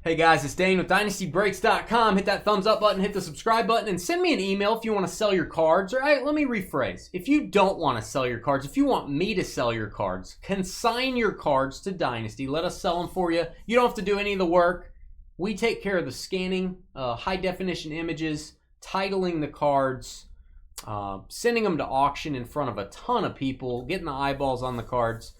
Hey guys, it's Dane with DynastyBreaks.com. Hit that thumbs up button, hit the subscribe button, and send me an email if you want to sell your cards. All right, let me rephrase. If you don't want to sell your cards, if you want me to sell your cards, consign your cards to Dynasty. Let us sell them for you. You don't have to do any of the work. We take care of the scanning, high-definition images, titling the cards, sending them to auction in front of a ton of people, getting the eyeballs on the cards.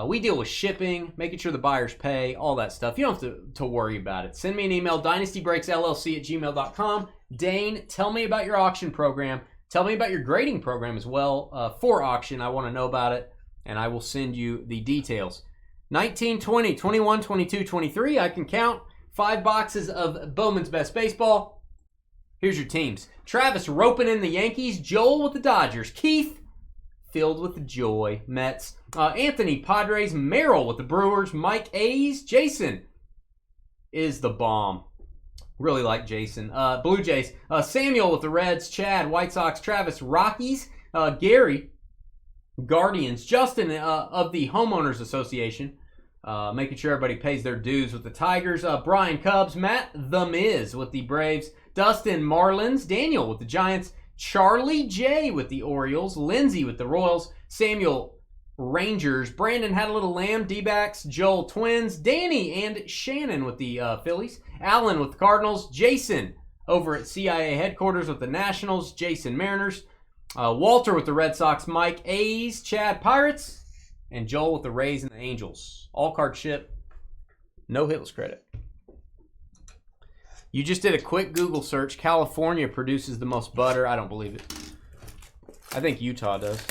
We deal with shipping, making sure the buyers pay, all that stuff. You don't have to worry about it. Send me an email, dynastybreaksllc@gmail.com. Dane, tell me about your auction program. Tell me about your grading program as well for auction. I want to know about it, and I will send you the details. 19, 20, 21, 22, 23. I can count 5 boxes of Bowman's Best Baseball. Here's your teams. Travis roping in the Yankees. Joel with the Dodgers. Keith filled with the joy. Mets. Anthony, Padres. Merrill with the Brewers. Mike, A's. Jason is the bomb. Really like Jason. Blue Jays. Samuel with the Reds. Chad, White Sox. Travis, Rockies. Gary, Guardians. Justin of the Homeowners Association. Making sure everybody pays their dues with the Tigers. Brian, Cubs. Matt, The Miz with the Braves. Dustin, Marlins. Daniel with the Giants. Charlie J with the Orioles. Lindsay with the Royals. Samuel, Rangers. Brandon had a little lamb. D-backs. Joel, Twins. Danny and Shannon with the Phillies. Alan with the Cardinals. Jason over at CIA headquarters with the Nationals. Jason, Mariners. Walter with the Red Sox. Mike, A's. Chad, Pirates. And Joel with the Rays and the Angels. All card ship. No hitless credit. You just did a quick Google search. California produces the most butter. I don't believe it. I think Utah does.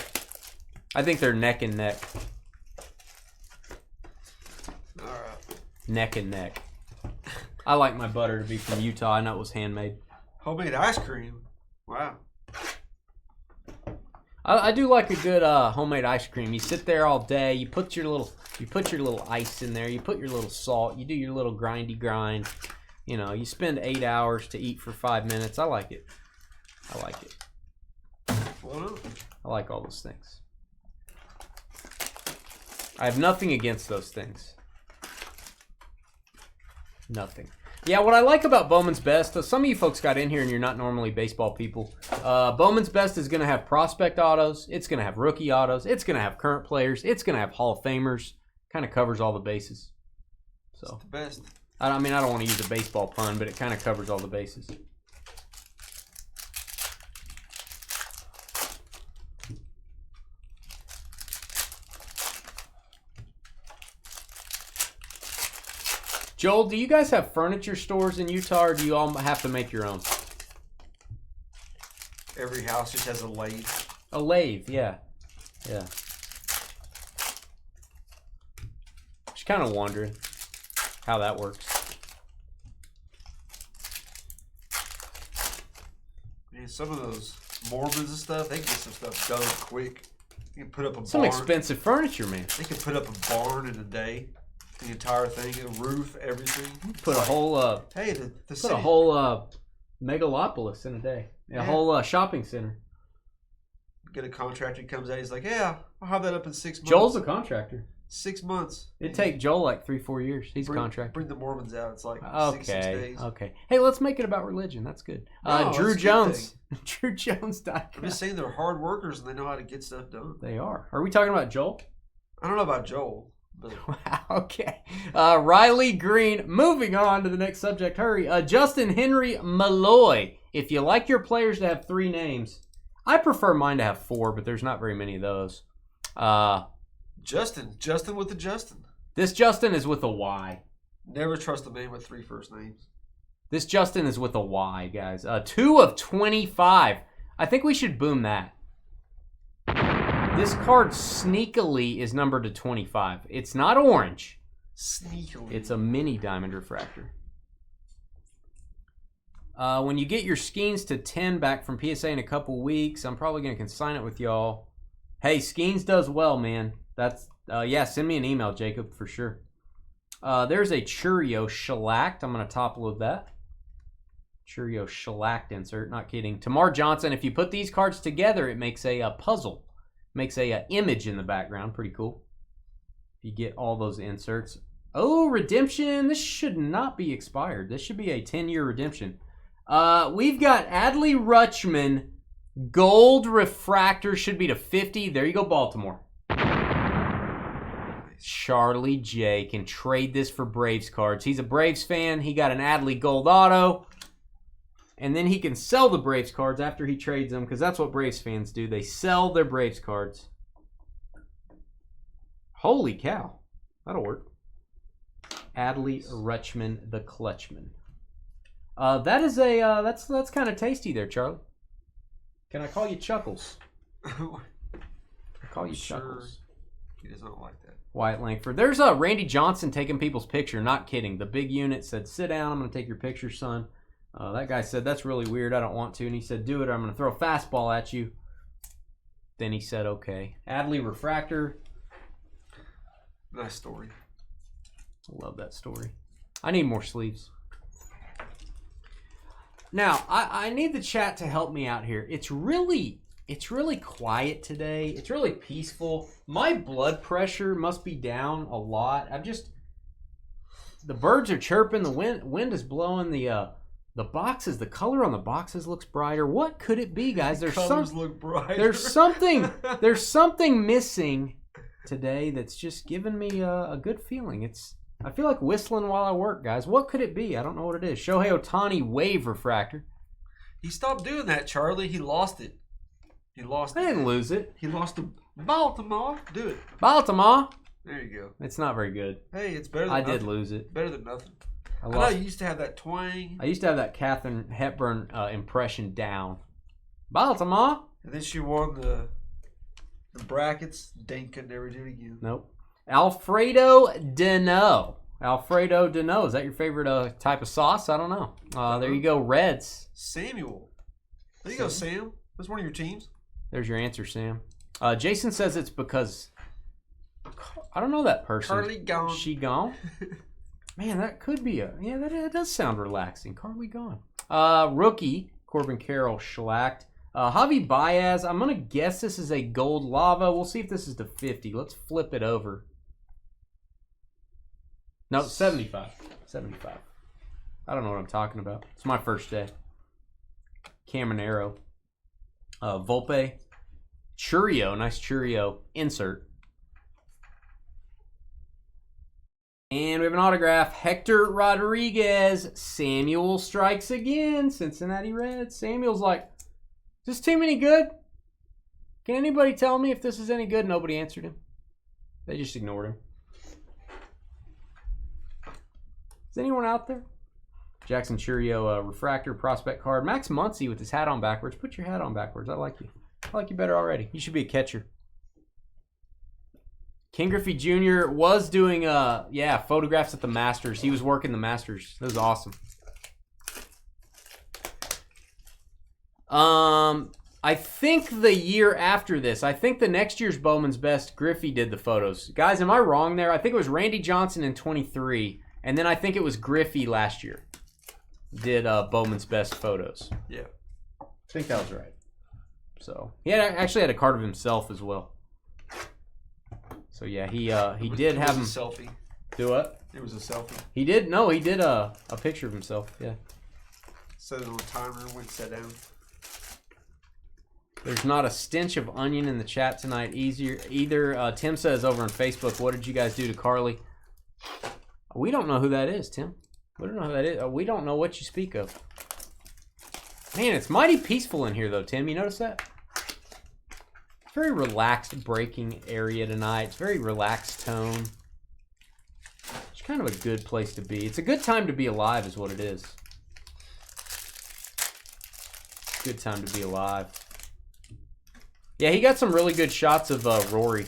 I think they're neck and neck. All right. Neck and neck. I like my butter to be from Utah. I know it was handmade. Homemade ice cream. Wow. I do like a good homemade ice cream. You sit there all day. You put your little ice in there. You put your little salt. You do your little grindy grind. You know, you spend 8 hours to eat for 5 minutes. I like it. I like it. Well, I like all those things. I have nothing against those things. Nothing. Yeah, what I like about Bowman's Best, some of you folks got in here and you're not normally baseball people. Bowman's Best is going to have prospect autos. It's going to have rookie autos. It's going to have current players. It's going to have Hall of Famers. Kind of covers all the bases. So it's the best. I mean, I don't want to use a baseball pun, but it kind of covers all the bases. Joel, do you guys have furniture stores in Utah, or do you all have to make your own? Every house just has a lathe. A lathe, yeah. Yeah. Just kind of wondering how that works. Man, some of those Mormons and stuff, they can get some stuff done quick. You can put up a Some barn. expensive furniture, man. They can put up a barn in a day. The entire thing, a roof, everything. Put a whole hey, the put city. a whole megalopolis in a day. A whole shopping center. Get a contractor who comes out, he's like, yeah, I'll have that up in 6 months. Joel's a contractor. 6 months. It'd take Joel like 3-4 years. He's a contractor. Bring the Mormons out. It's like Okay. 6 days. Okay. Hey, let's make it about religion. That's good. No, Drew it's a good Jones. Drew Jones died. I'm just saying they're hard workers and they know how to get stuff done. They are. Are we talking about Joel? I don't know about Joel. But Wow, okay. Riley Green. Moving on to the next subject. Hurry. Justin Henry Malloy. If you like your players to have 3 names, I prefer mine to have 4, but there's not very many of those. Justin with the Justin. This Justin is with a Y. Never trust a man with 3 first names. This Justin is with a Y, guys. 2 of 25. I think we should boom that. This card sneakily is numbered to 25. It's not orange. Sneakily. It's a mini diamond refractor. When you get your Skeens to 10 back from PSA in a couple weeks, I'm probably going to consign it with y'all. Hey, Skeens does well, man. That's yeah, send me an email, Jacob, for sure. There's a Churio shellacked. I'm going to top load that. Churio shellacked insert. Not kidding. Tamar Johnson. If you put these cards together, it makes a puzzle. Makes a image in the background. Pretty cool. If you get all those inserts. Oh, redemption. This should not be expired. This should be a 10-year redemption. We've got Adley Rutschman. Gold refractor should be to 50. There you go, Baltimore. Charlie J can trade this for Braves cards. He's a Braves fan. He got an Adley Gold Auto. And then he can sell the Braves cards after he trades them, because that's what Braves fans do. They sell their Braves cards. Holy cow. That'll work. Adley Rutschman, the Clutchman. That is a that's kind of tasty there, Charlie. Can I call you Chuckles? I call you Chuckles. He does not like that. Wyatt Langford. There's a Randy Johnson taking people's picture. Not kidding. The big unit said, "Sit down. I'm going to take your picture, son." That guy said, "That's really weird. I don't want to." And he said, "Do it. Or I'm going to throw a fastball at you." Then he said, "Okay." Adley refractor. Nice story. I love that story. I need more sleeves. Now, I need the chat to help me out here. It's really quiet today. It's really peaceful. My blood pressure must be down a lot. The birds are chirping. The wind is blowing. The boxes, the color on the boxes looks brighter. What could it be, guys? Colors look brighter. There's something missing today that's just giving me a good feeling. I feel like whistling while I work, guys. What could it be? I don't know what it is. Shohei Ohtani wave refractor. He stopped doing that, Charlie. He lost it. I didn't lose it. He lost to Baltimore. Do it. Baltimore. There you go. It's not very good. Hey, it's better than nothing. I did lose it. Better than nothing. I know you used to have that twang. I used to have that Katharine Hepburn impression down. Baltimore. And then she won the brackets. Dane could never do it again. Nope. Alfredo Dano. Alfredo Dano. Is that your favorite type of sauce? I don't know. There you go. Reds. Samuel. There you go, Sam. That's one of your teams. There's your answer, Sam. Jason says it's because I don't know that person. Carly gone. She gone? Man, that could be that does sound relaxing. Carly gone. Rookie, Corbin Carroll shellacked. Javi Baez, I'm going to guess this is a gold lava. We'll see if this is to 50. Let's flip it over. No, 75. 75. I don't know what I'm talking about. It's my first day. Caminero. Volpe. Churio. Nice Churio. Insert. And we have an autograph. Hector Rodriguez. Samuel strikes again. Cincinnati Reds. Samuel's like, is this team any good? Can anybody tell me if this is any good? Nobody answered him. They just ignored him. Is anyone out there? Jackson Churio, refractor, prospect card. Max Muncy with his hat on backwards. Put your hat on backwards. I like you. I like you better already. You should be a catcher. Ken Griffey Jr. was doing, photographs at the Masters. He was working the Masters. That was awesome. I think the year after this, I think the next year's Bowman's Best, Griffey did the photos. Guys, am I wrong there? I think it was Randy Johnson in 23, and then I think it was Griffey last year did Bowman's Best photos. Yeah. I think that was right. So, he actually had a card of himself as well. So, yeah, he did have him. A selfie. Do what? It was a selfie. He did? No, he did a picture of himself, yeah. Set it on a timer, went sat down. There's not a stench of onion in the chat tonight either. Tim says over on Facebook, what did you guys do to Carly? We don't know who that is, Tim. We don't know who that is. We don't know what you speak of. Man, it's mighty peaceful in here, though, Tim. You notice that? It's very relaxed breaking area tonight. It's very relaxed tone. It's kind of a good place to be. It's a good time to be alive is what it is. Good time to be alive. Yeah, he got some really good shots of Rory.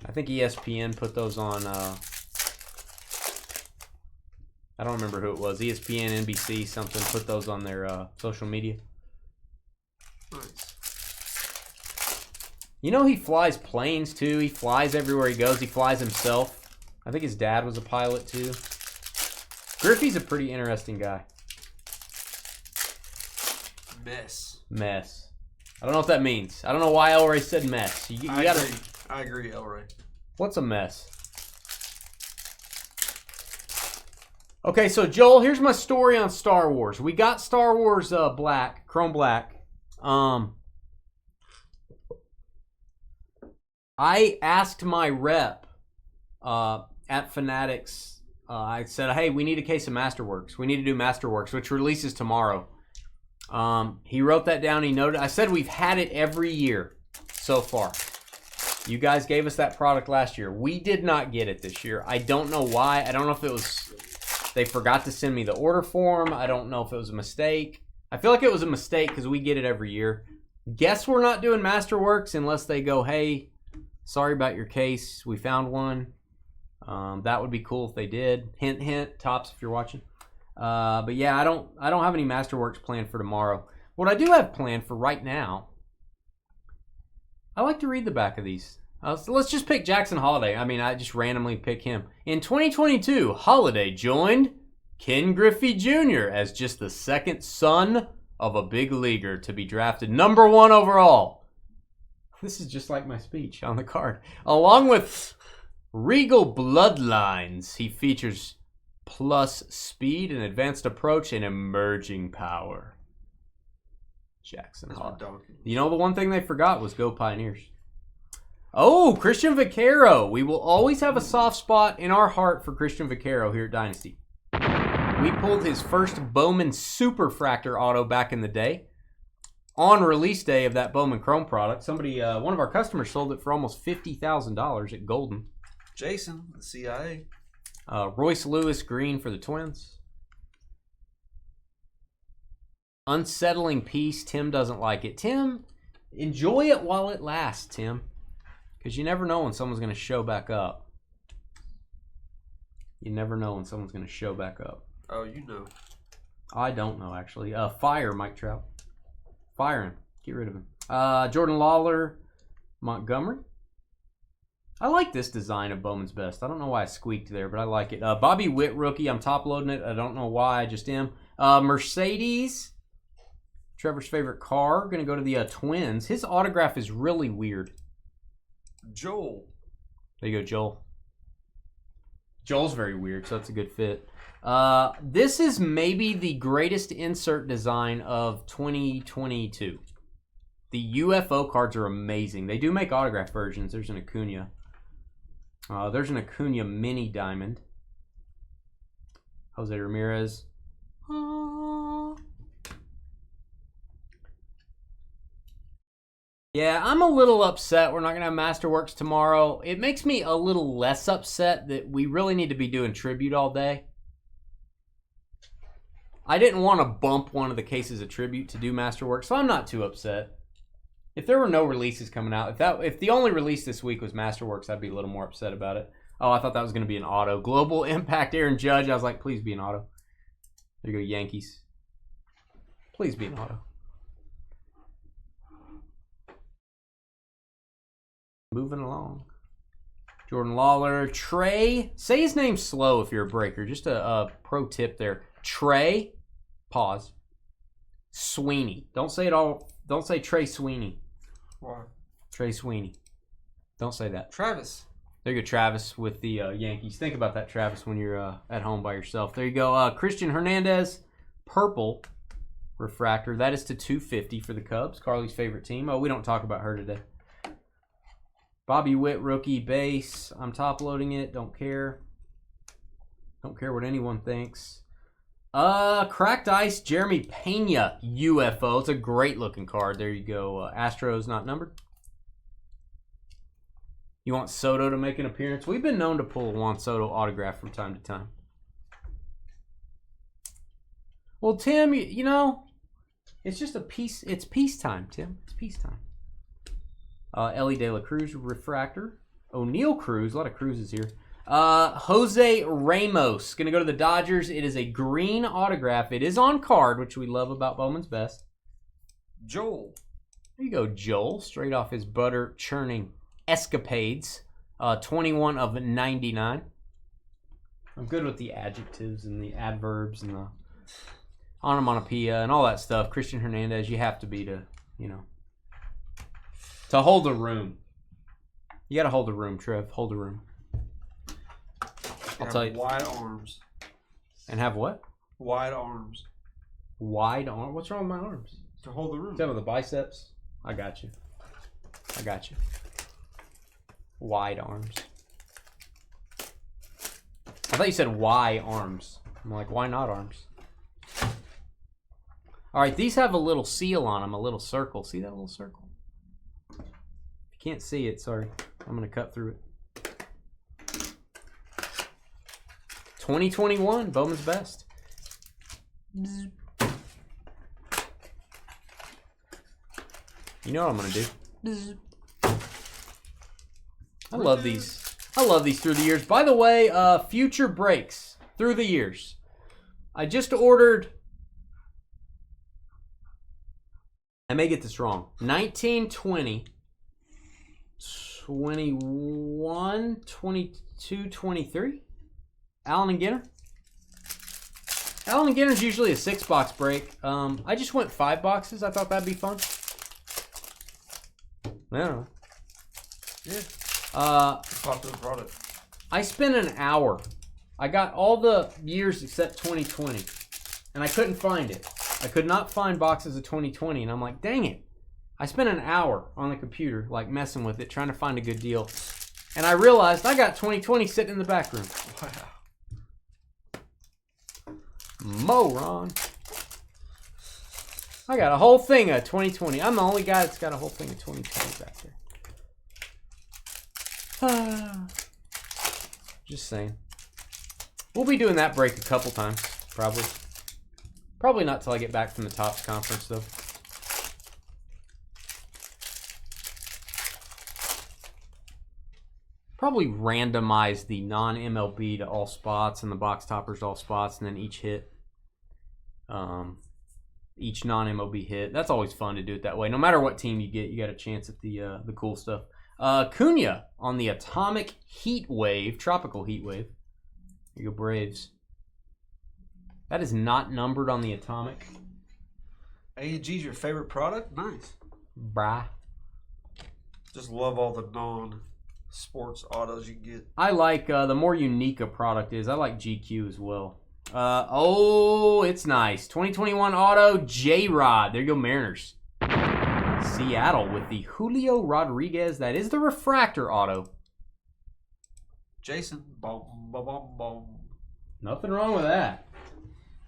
I think ESPN put those on... I don't remember who it was. ESPN, NBC, something. Put those on their social media. Nice. You know he flies planes, too. He flies everywhere he goes. He flies himself. I think his dad was a pilot, too. Griffey's a pretty interesting guy. Mess. I don't know what that means. I don't know why Elray said mess. You gotta... I agree, Elray. What's a mess? Okay, so Joel, here's my story on Star Wars. We got Star Wars Black, Chrome Black. I asked my rep at Fanatics. I said, hey, we need a case of Masterworks. We need to do Masterworks, which releases tomorrow. He wrote that down. He noted. I said we've had it every year so far. You guys gave us that product last year. We did not get it this year. I don't know why. I don't know if it was they forgot to send me the order form. I don't know if it was a mistake. I feel like it was a mistake because we get it every year. Guess we're not doing Masterworks unless they go, hey, sorry about your case. We found one. That would be cool if they did. Hint, hint. Tops, if you're watching. But yeah, I don't have any Masterworks planned for tomorrow. What I do have planned for right now, I like to read the back of these. So let's just pick Jackson Holiday. I mean, I just randomly pick him. In 2022, Holiday joined Ken Griffey Jr. as just the second son of a big leaguer to be drafted #1 overall. This is just like my speech on the card. Along with Regal Bloodlines, he features plus speed and advanced approach and emerging power. Jackson Holiday. You know, the one thing they forgot was Go Pioneers. Oh, Christian Vaquero. We will always have a soft spot in our heart for Christian Vaquero here at Dynasty. We pulled his first Bowman Superfractor auto back in the day. On release day of that Bowman Chrome product, somebody, one of our customers sold it for almost $50,000 at Golden. Jason, the CIA. Royce Lewis Green for the Twins. Unsettling Peace. Tim doesn't like it. Tim, enjoy it while it lasts, Tim. Because you never know when someone's going to show back up. You never know when someone's going to show back up. Oh, you know. I don't know, actually. Fire Mike Trout. Fire him. Get rid of him. Jordan Lawler. Montgomery. I like this design of Bowman's Best. I don't know why I squeaked there, but I like it. Bobby Witt rookie. I'm top loading it. I don't know why. I just am. Mercedes. Trevor's favorite car. Going to go to the Twins. His autograph is really weird. Joel. There you go, Joel. Joel's very weird, so that's a good fit. This is maybe the greatest insert design of 2022. The UFO cards are amazing. They do make autograph versions. There's an Acuna. There's an Acuna mini diamond. Jose Ramirez. Yeah, I'm a little upset we're not going to have Masterworks tomorrow. It makes me a little less upset that we really need to be doing Tribute all day. I didn't want to bump one of the cases of Tribute to do Masterworks, so I'm not too upset. If there were no releases coming out, if the only release this week was Masterworks, I'd be a little more upset about it. Oh, I thought that was going to be an auto. Global Impact Aaron Judge. I was like, please be an auto. There you go, Yankees. Please be an auto. Moving along. Jordan Lawler. Trey. Say his name slow if you're a breaker. Just a pro tip there. Trey. Pause. Sweeney. Don't say it all. Don't say Trey Sweeney. Why? Trey Sweeney. Don't say that. Travis. There you go, Travis, with the Yankees. Think about that, Travis, when you're at home by yourself. There you go. Christian Hernandez. Purple. Refractor. That is to 250 for the Cubs. Carly's favorite team. Oh, we don't talk about her today. Bobby Witt, rookie base. I'm top loading it. Don't care. Don't care what anyone thinks. Cracked Ice, Jeremy Pena, UFO. It's a great looking card. There you go. Astros not numbered. You want Soto to make an appearance? We've been known to pull a Juan Soto autograph from time to time. Well, Tim, you know, it's just a piece. It's peacetime, Tim. It's peacetime. Ellie De La Cruz refractor. O'Neal Cruz. A lot of Cruzes here. Jose Ramos. Going to go to the Dodgers. It is a green autograph. It is on card, which we love about Bowman's Best. Joel. There you go, Joel. Straight off his butter churning escapades. 21 of 99. I'm good with the adjectives and the adverbs and the onomatopoeia and all that stuff. Christian Hernandez, you have to be to, you know, to hold the room. You got to hold the room, Trev. Hold the room. I'll tell you. Wide arms. And have what? Wide arms. Wide arm? What's wrong with my arms? To hold the room. Except for the biceps. I got you. I got you. Wide arms. I thought you said why arms. I'm like, why not arms? All right, these have a little seal on them, a little circle. See that little circle? If you can't see it, sorry. I'm going to cut through it. 2021, Bowman's best. You know what I'm going to do. I love these. I love these through the years. By the way, future breaks through the years. I just ordered, I may get this wrong, 1920, 21, 22, 23. Allen and Ginter. Allen and Ginter's usually a 6-box break. I just went 5 boxes. I thought that'd be fun. I don't know. Yeah. Popular product. I spent an hour. I got all the years except 2020, and I couldn't find it. I could not find boxes of 2020, and I'm like, dang it. I spent an hour on the computer, like messing with it, trying to find a good deal. And I realized I got 2020 sitting in the back room. Wow. Moron. I got a whole thing of 2020. I'm the only guy that's got a whole thing of 2020 back there. Just saying. We'll be doing that break a couple times, probably. Probably not till I get back from the Topps conference, though. Probably randomize the non-MLB to all spots and the box toppers to all spots, and then each hit, each non-MLB hit. That's always fun to do it that way. No matter what team you get, you got a chance at the cool stuff. Cunha on the Atomic Heat Wave, Tropical Heat Wave. Here you go, Braves. That is not numbered on the Atomic. A&G's your favorite product? Nice. Brah. Just love all the non-sports autos you can get. I like, the more unique a product is, I like GQ as well. Oh, it's nice. 2021 auto, J-Rod. There you go, Mariners. Seattle with the Julio Rodriguez. That is the refractor auto. Jason. Boom, boom, boom, boom. Nothing wrong with that.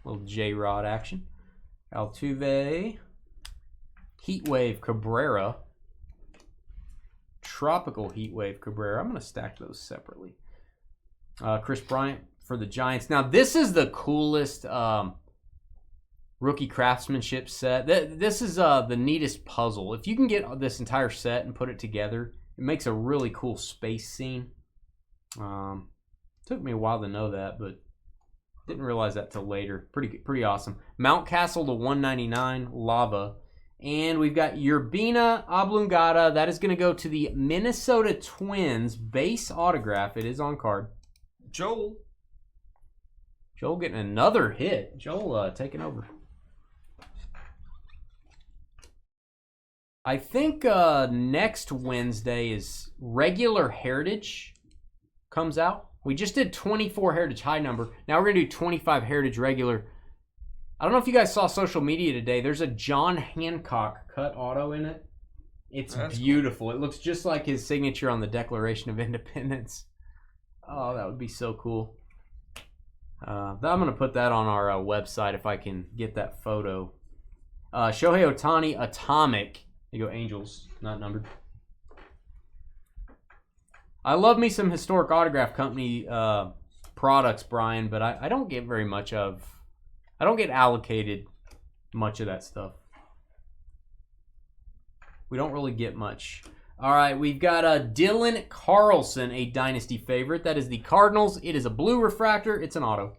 Little J-Rod action. Altuve. Heatwave Cabrera. Tropical Heatwave Cabrera. I'm going to stack those separately. Chris Bryant for the Giants. Now, this is the coolest rookie craftsmanship set. This is the neatest puzzle. If you can get this entire set and put it together, it makes a really cool space scene. Took me a while to know that, but didn't realize that till later. Pretty awesome. Mountcastle to 199, Lava. And we've got Urbina Oblongata. That is going to go to the Minnesota Twins base autograph. It is on card. Joel getting another hit. Joel taking over. I think next Wednesday is regular Heritage comes out. We just did 24 Heritage high number. Now we're going to do 25 Heritage regular. I don't know if you guys saw social media today. There's a John Hancock cut auto in it. It's beautiful. Cool. It looks just like his signature on the Declaration of Independence. Oh, that would be so cool. I'm going to put that on our website if I can get that photo. Shohei Ohtani Atomic. There you go, Angels, not numbered. I love me some Historic Autograph Company products, Brian, but I don't get very much of... I don't get allocated much of that stuff. We don't really get much. All right, we've got Dylan Carlson, a Dynasty favorite. That is the Cardinals. It is a blue refractor. It's an auto.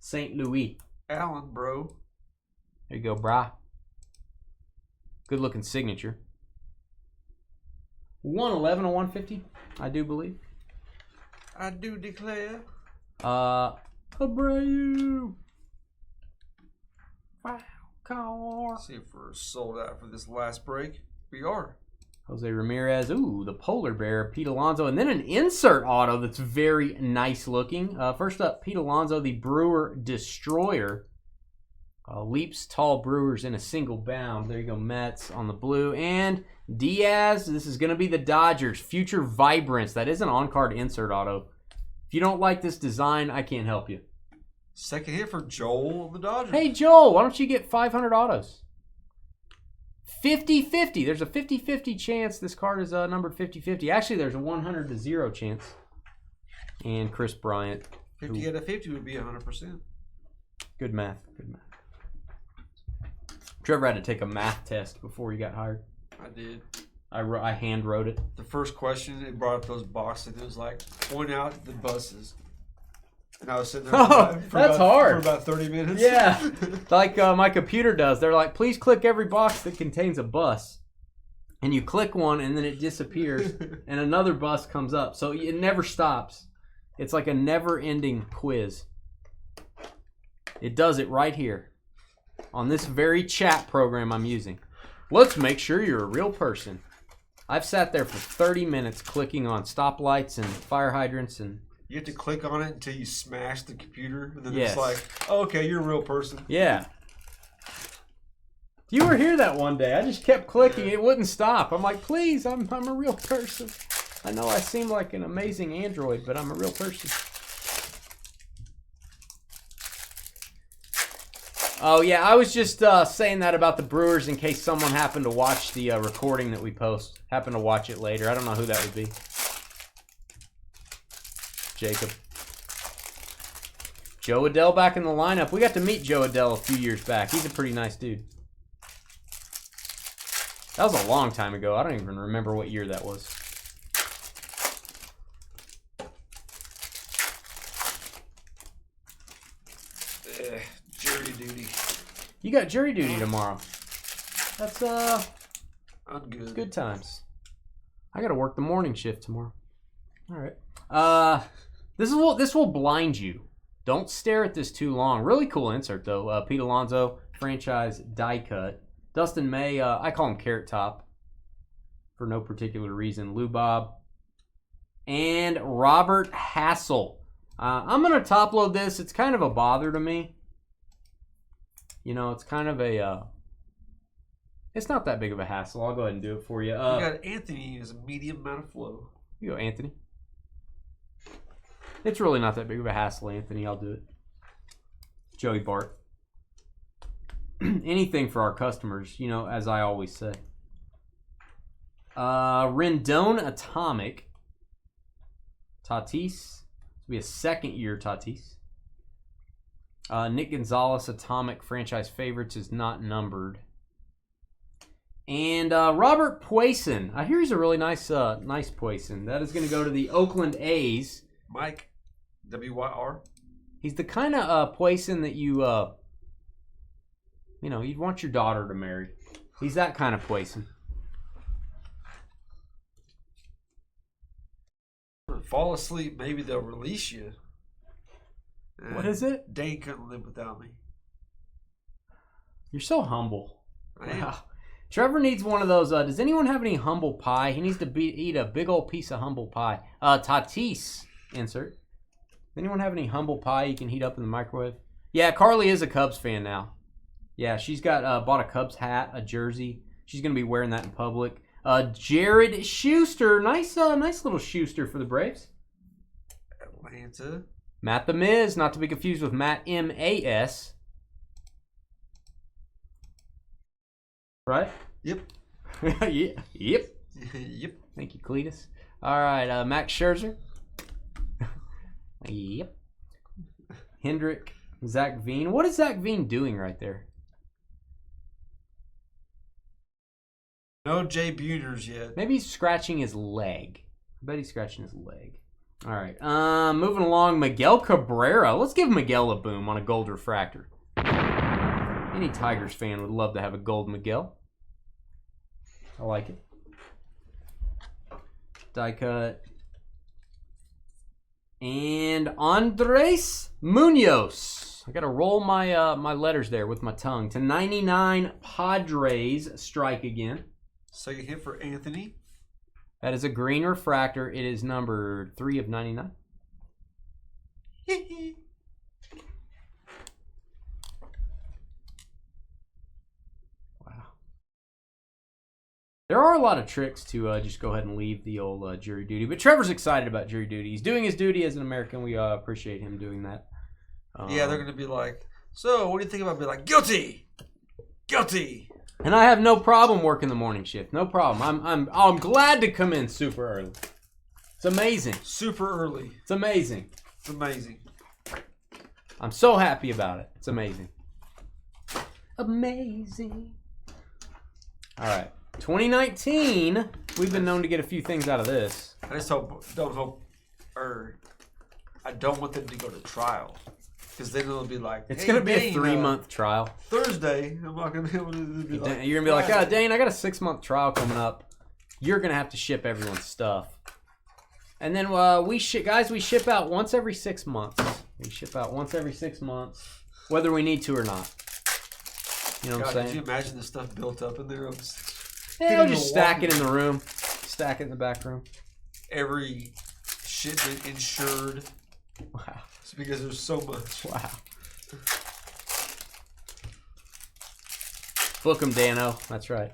St. Louis. Allen, bro. There you go, brah. Good looking signature. 111 or 150, I do believe. I do declare. Abreu. Wow, car. Let's see if we're sold out for this last break. We are. Jose Ramirez. Ooh, the polar bear, Pete Alonso. And then an insert auto that's very nice looking. First up, Pete Alonso, the Brewer Destroyer. Leaps tall Brewers in a single bound. There you go, Mets on the blue. And Diaz, this is going to be the Dodgers. Future Vibrance. That is an on-card insert auto. If you don't like this design, I can't help you. Second hit for Joel of the Dodgers. Hey, Joel, why don't you get 500 autos? 50-50. There's a 50-50 chance this card is numbered 50-50. Actually, there's a 100-0 chance. And Chris Bryant. 50 out of 50 would be 100%. Good math. Good math. Trevor had to take a math test before he got hired. I did. I hand wrote it. The first question, it brought up those boxes. It was like, point out the buses. And I was sitting there hard. For about 30 minutes. Yeah. Like my computer does. They're like, please click every box that contains a bus. And you click one and then it disappears and another bus comes up. So it never stops. It's like a never-ending quiz. It does it right here on this very chat program I'm using. Let's make sure you're a real person. I've sat there for 30 minutes clicking on stoplights and fire hydrants and... You have to click on it until you smash the computer, and then Yes. it's like, oh, okay, you're a real person. Yeah. You were here that one day. I just kept clicking. It wouldn't stop. I'm like, please, I'm a real person. I know I seem like an amazing android, but I'm a real person. Oh, yeah, I was just saying that about the Brewers in case someone happened to watch the recording that we post. Happened to watch it later. I don't know who that would be. Jacob. Joe Adell back in the lineup. We got to meet Joe Adell a few years back. He's a pretty nice dude. That was a long time ago. I don't even remember what year that was. Jury duty. You got jury duty tomorrow. That's I'm good. good times. I got to work the morning shift tomorrow. All right. This will blind you. Don't stare at this too long. Really cool insert though. Pete Alonso, franchise die cut. Dustin May, I call him Carrot Top for no particular reason. Lou Bob and Robert Hassel. I'm gonna top load this. It's kind of a bother to me. You know, it's kind of a. It's not that big of a hassle. I'll go ahead and do it for you. You got Anthony as a medium amount of flow. You go, Anthony. It's really not that big of a hassle, Anthony. I'll do it. Joey Bart. Anything for our customers, you know, as I always say. Rendon Atomic. Tatis. This will be a second-year Tatis. Nick Gonzalez Atomic franchise favorites is not numbered. And Robert Puason. I hear he's a really nice Puason. That is going to go to the Oakland A's. Mike, W-Y-R. He's the kind of Puason that you know, you'd want your daughter to marry. He's that kind of Puason. Fall asleep, maybe they'll release you. What is it? Dane couldn't live without me. You're so humble. I am. Wow. Trevor needs one of those. Does anyone have any humble pie? He needs to eat a big old piece of humble pie. Tatis insert. Does anyone have any humble pie you can heat up in the microwave? Yeah, Carly is a Cubs fan now. Yeah, she's got bought a Cubs hat, a jersey. She's gonna be wearing that in public. Jared Schuster, nice little Schuster for the Braves. Atlanta. Matt the Miz, not to be confused with Matt M.A.S. Right? Yep. Yeah. Yep. Yep. Thank you, Cletus. All right, Max Scherzer. Yep. Hendrick, Zach Veen. What is Zach Veen doing right there? No Jay Buters yet. Maybe he's scratching his leg. I bet he's scratching his leg. All right. Moving along, Miguel Cabrera. Let's give Miguel a boom on a gold refractor. Any Tigers fan would love to have a gold Miguel. I like it. Die cut. And Andres Munoz. I got to roll my my letters there with my tongue. /99 Padres strike again. Second hit for Anthony. That is a green refractor. It is number 3 of 99. Wow. There are a lot of tricks to just go ahead and leave the old jury duty. But Trevor's excited about jury duty. He's doing his duty as an American. We appreciate him doing that. Yeah, they're going to be like, so what do you think about being like, guilty? Guilty. And I have no problem working the morning shift. No problem. I'm glad to come in super early. It's amazing. Super early. It's amazing. It's amazing. I'm so happy about it. It's amazing. Amazing. All right. 2019. We've been known to get a few things out of this. I just I don't want them to go to trial. Because then it'll be like, it's going to be a 3-month trial. Thursday, I'm not going to be able to be like, you're going to be like, oh, Dane, I got a 6-month trial coming up. You're going to have to ship everyone's stuff. And then we ship out once every 6 months. We ship out once every 6 months, whether we need to or not. You know what I'm saying? Could you imagine the stuff built up in there? Yeah, we'll just stack it in the room. Stack it in the back room. Every shipment insured. Wow. It's because there's so much. Wow. Book 'em, Dano. That's right.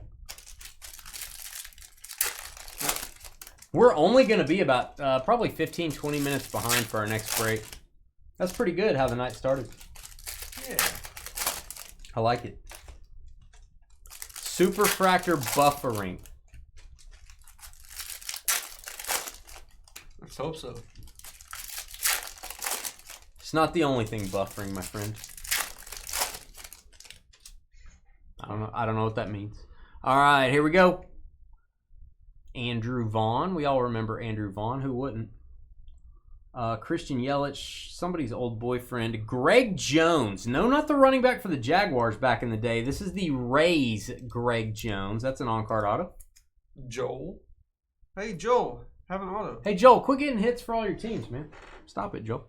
We're only going to be about probably 15, 20 minutes behind for our next break. That's pretty good how the night started. Yeah. I like it. Superfractor buffering. Let's hope so. It's not the only thing buffering, my friend. I don't know what that means. All right, here we go. Andrew Vaughn. We all remember Andrew Vaughn. Who wouldn't? Christian Yelich, somebody's old boyfriend. Greg Jones. No, not the running back for the Jaguars back in the day. This is the Rays Greg Jones. That's an on-card auto. Joel. Hey, Joel. Have an auto. Hey, Joel, quit getting hits for all your teams, man. Stop it, Joel.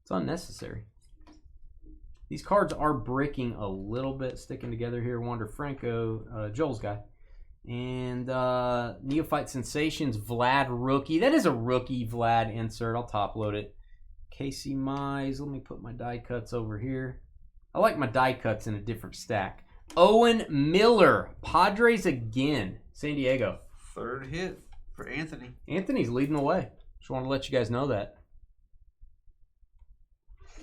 It's unnecessary. These cards are breaking a little bit, sticking together here. Wander Franco, Joel's guy. And Neophyte Sensations, Vlad rookie. That is a rookie Vlad insert. I'll top load it. Casey Mize. Let me put my die cuts over here. I like my die cuts in a different stack. Owen Miller, Padres again. San Diego. Third hit for Anthony. Anthony's leading the way. Just wanted to let you guys know that.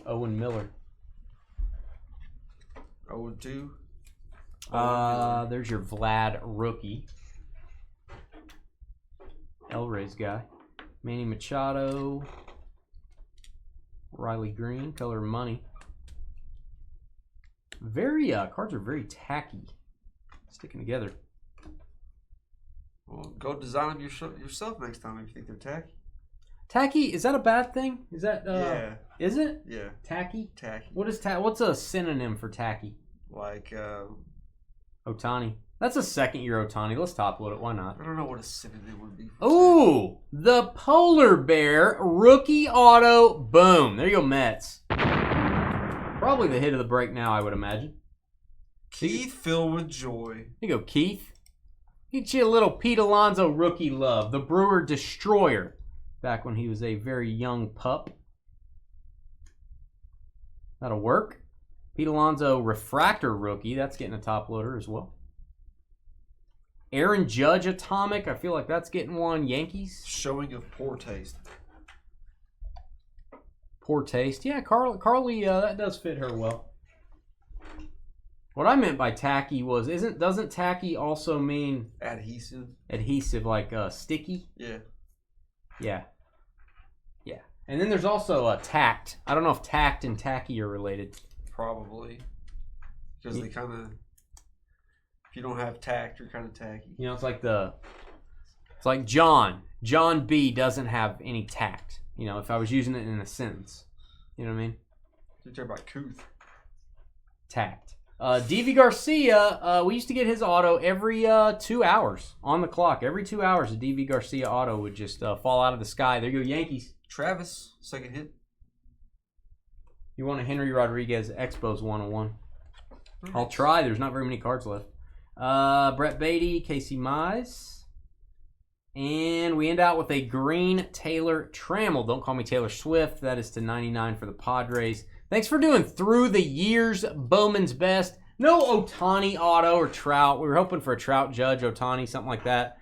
Owen Miller. 0-2. There's your Vlad rookie. El-Ray's guy. Manny Machado. Riley Green, color money. Very cards are very tacky. Sticking together. Well, go design them yourself next time if you think they're tacky. Tacky, is that a bad thing? Is that yeah. Is it? Yeah. Tacky? Tacky. What's a synonym for tacky? Like Ohtani. That's a second-year Ohtani. Let's top load it. Why not? I don't know what a synonym would be. Ooh, the Polar Bear rookie auto. Boom. There you go, Mets. Probably the hit of the break now, I would imagine. Keith filled with joy. Here you go, Keith. Get you a little Pete Alonso rookie love. The Brewer Destroyer. Back when he was a very young pup. That'll work. Pete Alonso Refractor rookie. That's getting a top loader as well. Aaron Judge Atomic. I feel like that's getting one. Yankees. Showing of poor taste. Poor taste. Yeah, Carly, that does fit her well. What I meant by tacky was, doesn't tacky also mean adhesive? Adhesive, like sticky? Yeah. Yeah. Yeah. And then there's also tact. I don't know if tact and tacky are related. Probably. Because they kind of, if you don't have tact, you're kind of tacky. You know, it's like John. John B doesn't have any tact. You know, if I was using it in a sentence. You know what I mean? You're talking about couth. Tact. DV Garcia, we used to get his auto every 2 hours on the clock. Every 2 hours, a DV Garcia auto would just fall out of the sky. There you go, Yankees. Travis, second hit. You want a Henry Rodriguez Expos 101? Nice. I'll try. There's not very many cards left. Brett Beatty, Casey Mize. And we end out with a green Taylor Trammell. Don't call me Taylor Swift. That is to 99 for the Padres. Thanks for doing Through the Years Bowman's Best. No Ohtani auto or Trout. We were hoping for a Trout Judge, Ohtani, something like that.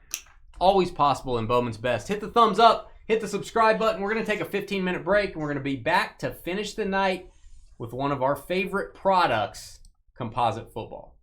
Always possible in Bowman's Best. Hit the thumbs up. Hit the subscribe button. We're going to take a 15-minute break, and we're going to be back to finish the night with one of our favorite products, composite football.